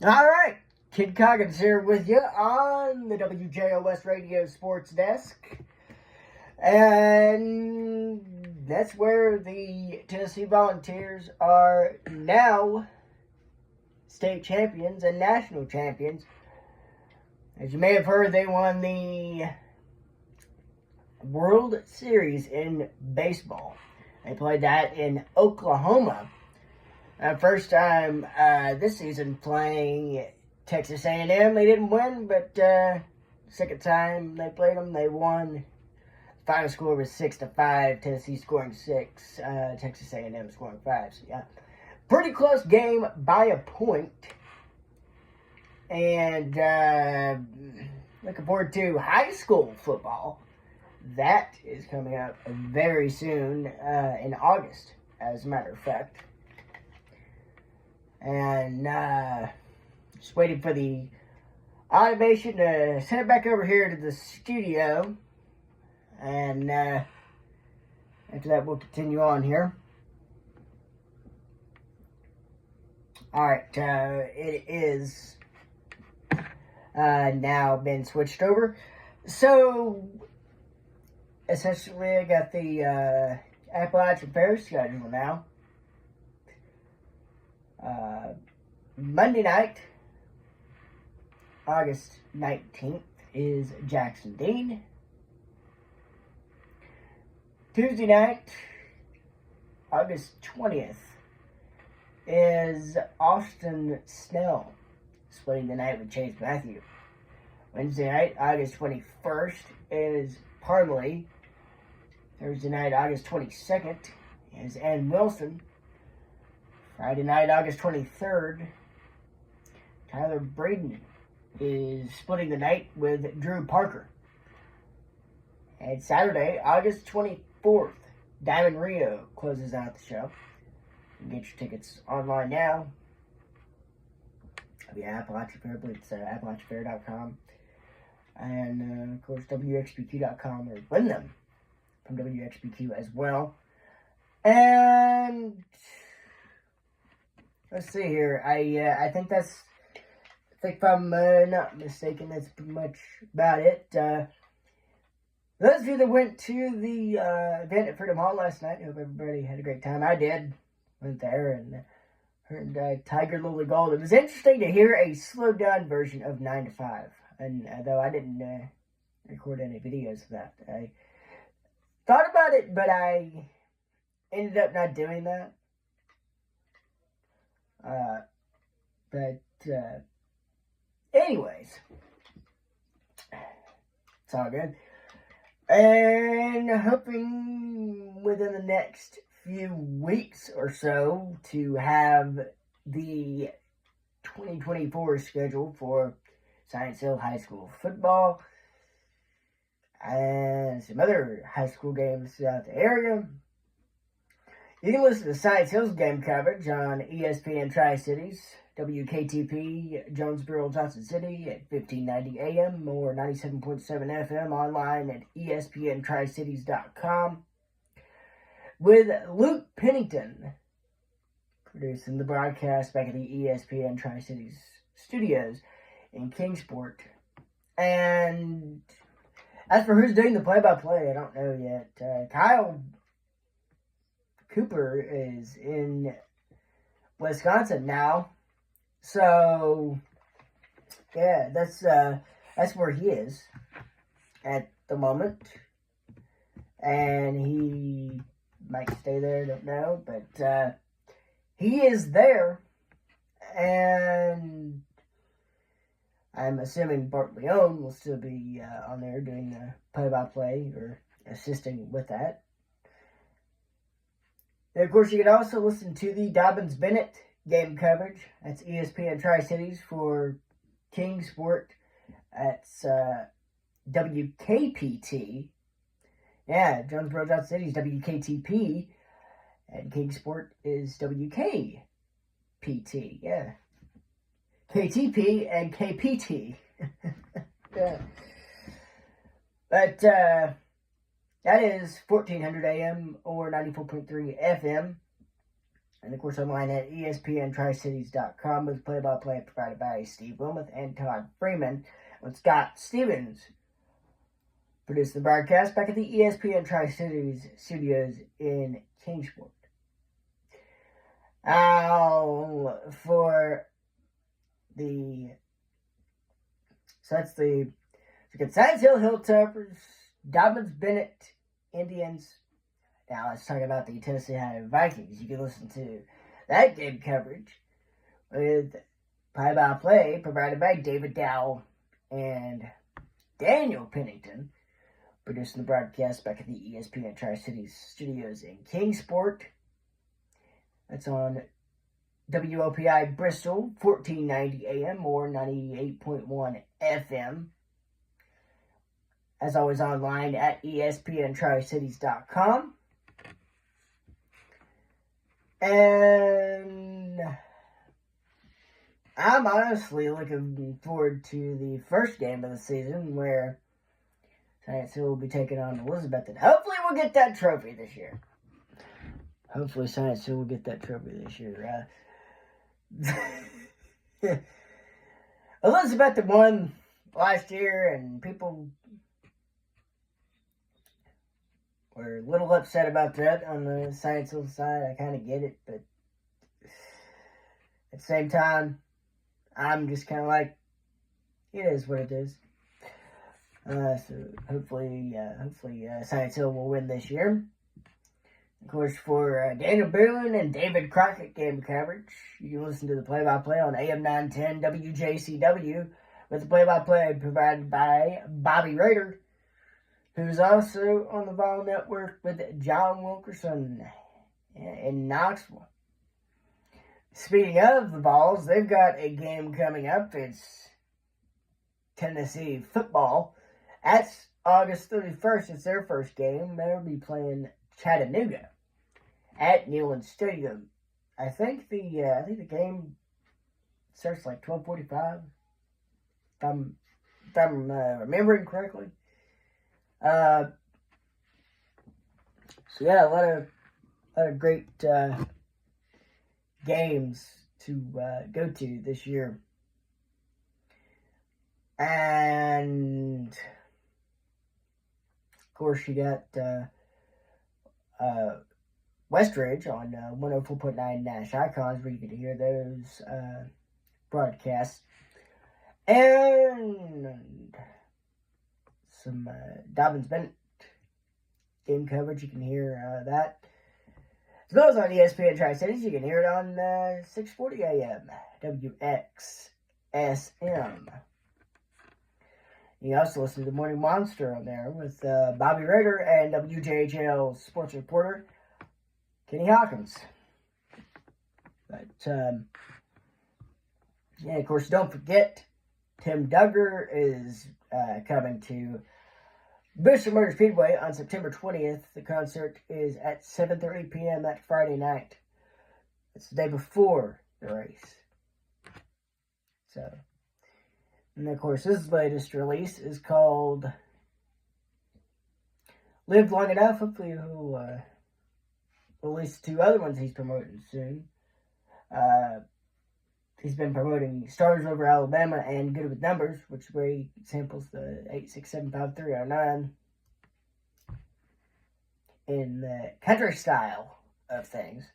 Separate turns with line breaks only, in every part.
All right, Kid Coggins here with you on the WJOS Radio Sports Desk. And that's where the Tennessee Volunteers are now state champions and national champions. As you may have heard, they won the World Series in baseball. They played that in Oklahoma. First time this season playing Texas A&M. They didn't win, but second time they played them, they won. The final score was 6-5. Tennessee scoring 6, Texas A&M scoring 5. So yeah, pretty close game by a point. And looking forward to high school football. That is coming up very soon in August, as a matter of fact. And just waiting for the automation to send it back over here to the studio. And after that, we'll continue on here. Alright, it is now been switched over. So, essentially, I got the Appalachian Fair schedule now. Monday night, August 19th, is Jackson Dean. Tuesday night, August 20th, is Austin Snell, splitting the night with Chase Matthew. Wednesday night, August 21st, is Parley. Thursday night, August 22nd, is Ann Wilson. Friday night, August 23rd, Tyler Braden is splitting the night with Drew Parker. And Saturday, August 24th, Diamond Rio closes out the show. You can get your tickets online now. It'll be Appalachian Fair, but it's AppalachianFair.com. And, of course, WXBQ.com, or win them from WXBQ as well. And let's see here. I think if I'm not mistaken, that's pretty much about it. Those of you that went to the event at Freedom Hall last night, I hope everybody had a great time. I did. Went there and heard Tiger Lily Gold. It was interesting to hear a slowed down version of 9 to 5. And though I didn't record any videos of that, I thought about it, but I ended up not doing that. Anyways, it's all good. And hoping within the next few weeks or so to have the 2024 schedule for Science Hill High School football and some other high school games throughout the area. You can listen to Science Hill's game coverage on ESPN Tri-Cities, WKTP, Jonesboro, Johnson City at 1590 AM or 97.7 FM online at ESPNTriCities.com. With Luke Pennington producing the broadcast back at the ESPN Tri-Cities studios in Kingsport. And as for who's doing the play-by-play, I don't know yet. Kyle Cooper is in Wisconsin now, so yeah, that's where he is at the moment, and he might stay there. Don't know, but he is there, and I'm assuming Bart Leone will still be on there doing the play-by-play or assisting with that. And of course, you can also listen to the Dobbins-Bennett game coverage. That's ESPN Tri-Cities for Kingsport. That's WKPT. Yeah, Jonesboro, Johnson City is WKTP. And Kingsport is WKPT. Yeah. KTP and KPT. Yeah. But, that is 1400 AM or 94.3 FM. And of course, online at ESPNTriCities.com with play-by-play provided by Steve Wilmoth and Todd Freeman. With Scott Stevens produced the broadcast back at the ESPN Tri-Cities studios in Kingsport. That's the Science Hill Hilltoppers, Dobbins Bennett Indians. Now let's talk about the Tennessee United Vikings. You can listen to that game coverage with play-by-play provided by David Dowell and Daniel Pennington, producing the broadcast back at the ESPN Tri-Cities studios in Kingsport. That's on WOPI Bristol, 1490 AM or 98.1 FM. As always, online at ESPNTriCities.com. And I'm honestly looking forward to the first game of the season where Science Hill will be taking on Elizabeth. And hopefully we'll get that trophy this year. Hopefully Science Hill will get that trophy this year. Elizabeth won last year, and people were a little upset about that on the Science Hill side. I kind of get it, but at the same time, I'm just kind of like, it is what it is. So hopefully Science Hill will win this year. Of course, for Daniel Boone and David Crockett game coverage, you can listen to the play-by-play on AM 910 WJCW with the play-by-play provided by Bobby Rader, who's also on the Vol Network with John Wilkerson in Knoxville. Speaking of the Vols, they've got a game coming up. It's Tennessee football. That's August 31st. It's their first game. They'll be playing Chattanooga at Neyland Stadium. I think the game starts like 12:45. If I'm remembering correctly. So yeah, a lot of great games to go to this year, and of course you got Westridge on 104.9 Nash Icons, where you can hear those broadcasts, and some Dobbins Bennett game coverage. You can hear that. As well as on ESPN Tri-Cities, you can hear it on 6:40 AM, WXSM. You can also listen to the Morning Monster on there with Bobby Rader and WJHL sports reporter Kenny Hawkins. But, yeah, of course, don't forget, Tim Duggar is coming to Bishop Motor Speedway on September 20th. The concert is at 7:30 p.m. that Friday night. It's the day before the race. So, and of course, his latest release is called Live Long Enough. Hopefully he'll release 2 other ones he's promoting soon. He's been promoting Stars Over Alabama and Good With Numbers, which is where he samples the 8675309 in the country style of things.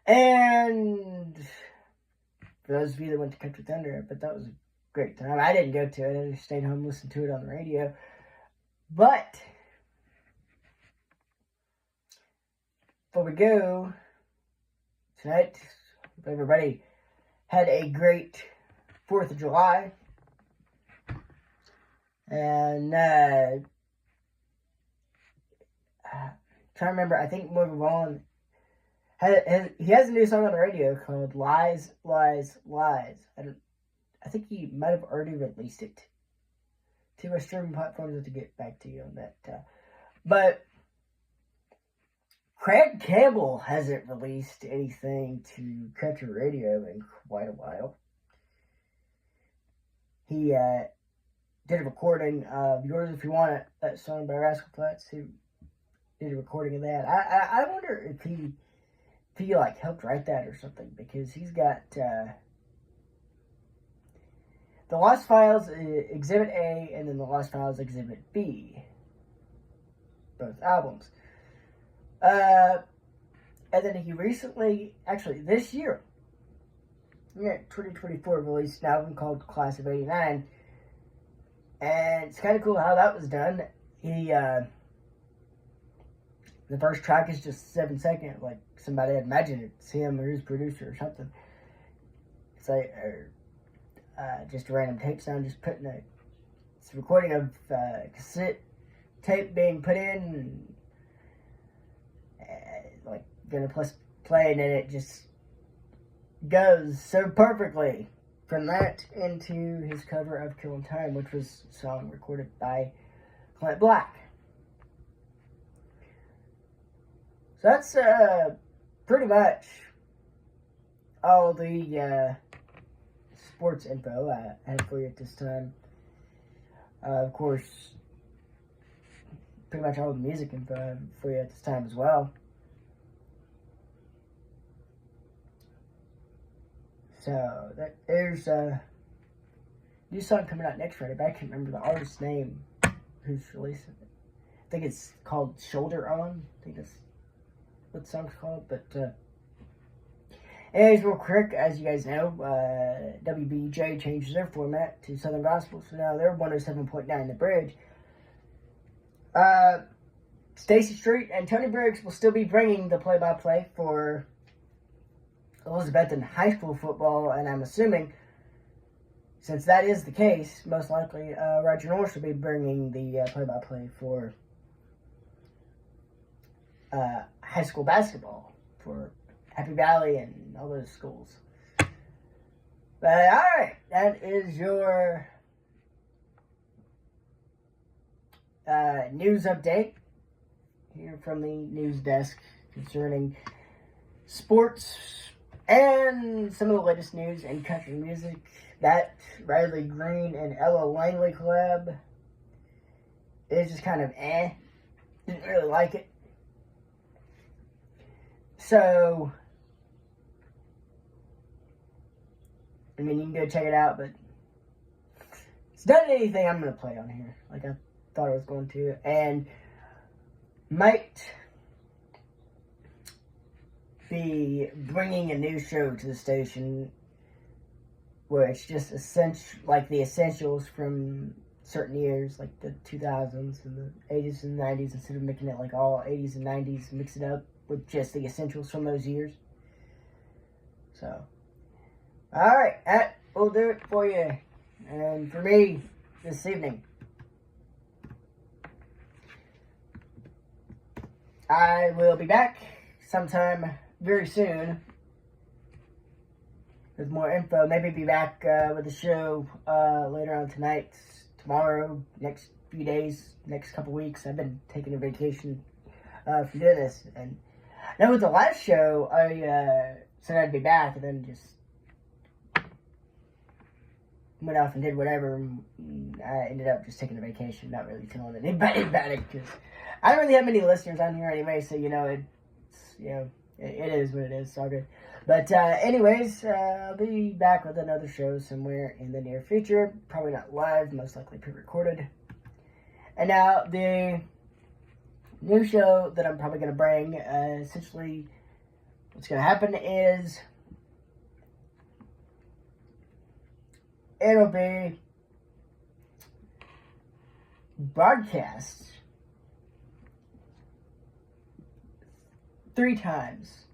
And for those of you that went to Country Thunder, I bet that was a great time. I didn't go to it. I just stayed home and listened to it on the radio. But before we go tonight, hope everybody had a great 4th of July. And trying to remember, I think Morgan Wallen he has a new song on the radio called Lies, Lies, Lies. I think he might have already released it to a streaming platform to get back to you on that. But Craig Campbell hasn't released anything to country radio in quite a while. He did a recording of Yours If You Want It, that song by Rascal Flatts. He did a recording of that. I wonder if he if he like helped write that or something, because he's got the Lost Files Exhibit A and then the Lost Files Exhibit B, both albums. And then he recently, actually this year, 2024, released an album called Class of '89, and it's kind of cool how that was done. He the first track is just 7 seconds, like somebody had imagined it's him or his producer or something. It's like just a random tape sound, just putting it's a recording of cassette tape being put in, like gonna play, and then it just goes so perfectly from that into his cover of Killing Time, which was a song recorded by Clint Black. So that's pretty much all the sports info I had for you at this time. Of course, pretty much all the music info I have for you at this time as well. So there's a new song coming out next Friday, but I can't remember the artist's name who's releasing it. I think it's called Shoulder On. I think that's what the song's called. But anyways, real quick, as you guys know, WBJ changed their format to Southern Gospel, so now they're 107.9 The Bridge. Stacey Street and Tony Briggs will still be bringing the play-by-play for Elizabethton High School football, and I'm assuming, since that is the case, most likely Roger Norris will be bringing the play-by-play for high school basketball for Happy Valley and all those schools. But alright, that is your news update here from the news desk concerning sports and some of the latest news in country music. That Riley Green and Ella Langley collab is just kind of didn't really like it. So, I mean, you can go check it out, but it's not anything I'm going to play on here like I thought I was going to, and might be bringing a new show to the station where it's just like the essentials from certain years, like the 2000s and the 80s and 90s, instead of making it like all 80s and 90s, mix it up with just the essentials from those years. So, alright, that will do it for you and for me this evening. I will be back sometime very soon with more info. Maybe be back with the show later on tonight, tomorrow, next few days, next couple weeks. I've been taking a vacation from doing this, and now with the last show, I said I'd be back, and then just went off and did whatever. And I ended up just taking a vacation, not really telling anybody about it, because I don't really have many listeners on here anyway. So it is what it is. It's all good. But anyways, I'll be back with another show somewhere in the near future. Probably not live, most likely pre-recorded. And now the new show that I'm probably going to bring, essentially what's going to happen is it'll be broadcast 3 times.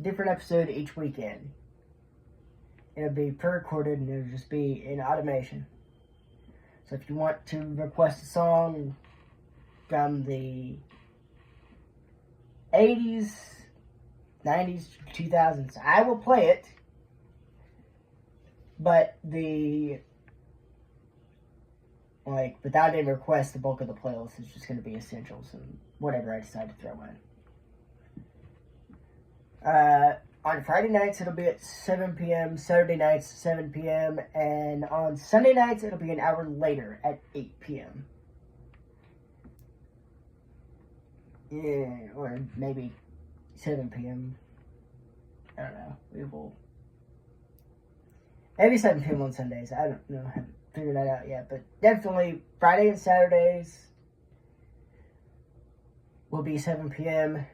Different episode each weekend. It'll be pre-recorded and it'll just be in automation. So if you want to request a song from the 80s, 90s, 2000s, I will play it. But without any requests, the bulk of the playlist is just going to be essentials and whatever I decide to throw in. On Friday nights, it'll be at 7 p.m., Saturday nights, 7 p.m., and on Sunday nights, it'll be an hour later at 8 p.m. Yeah, or maybe 7 p.m. I don't know. We will. Maybe 7 p.m. on Sundays. I don't know. I haven't figured that out yet. But definitely Friday and Saturdays will be 7 p.m.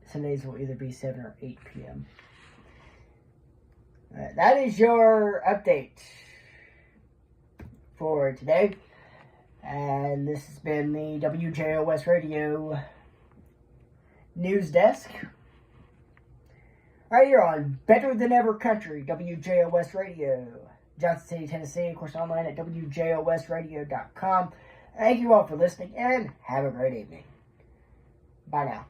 Sundays will either be 7 or 8 p.m. Alright, that is your update for today. And this has been the WJOS Radio News Desk. Right here on Better Than Ever Country, WJOS Radio, Johnson City, Tennessee. Of course, online at WJOSradio.com. Thank you all for listening, and have a great evening. Bye now.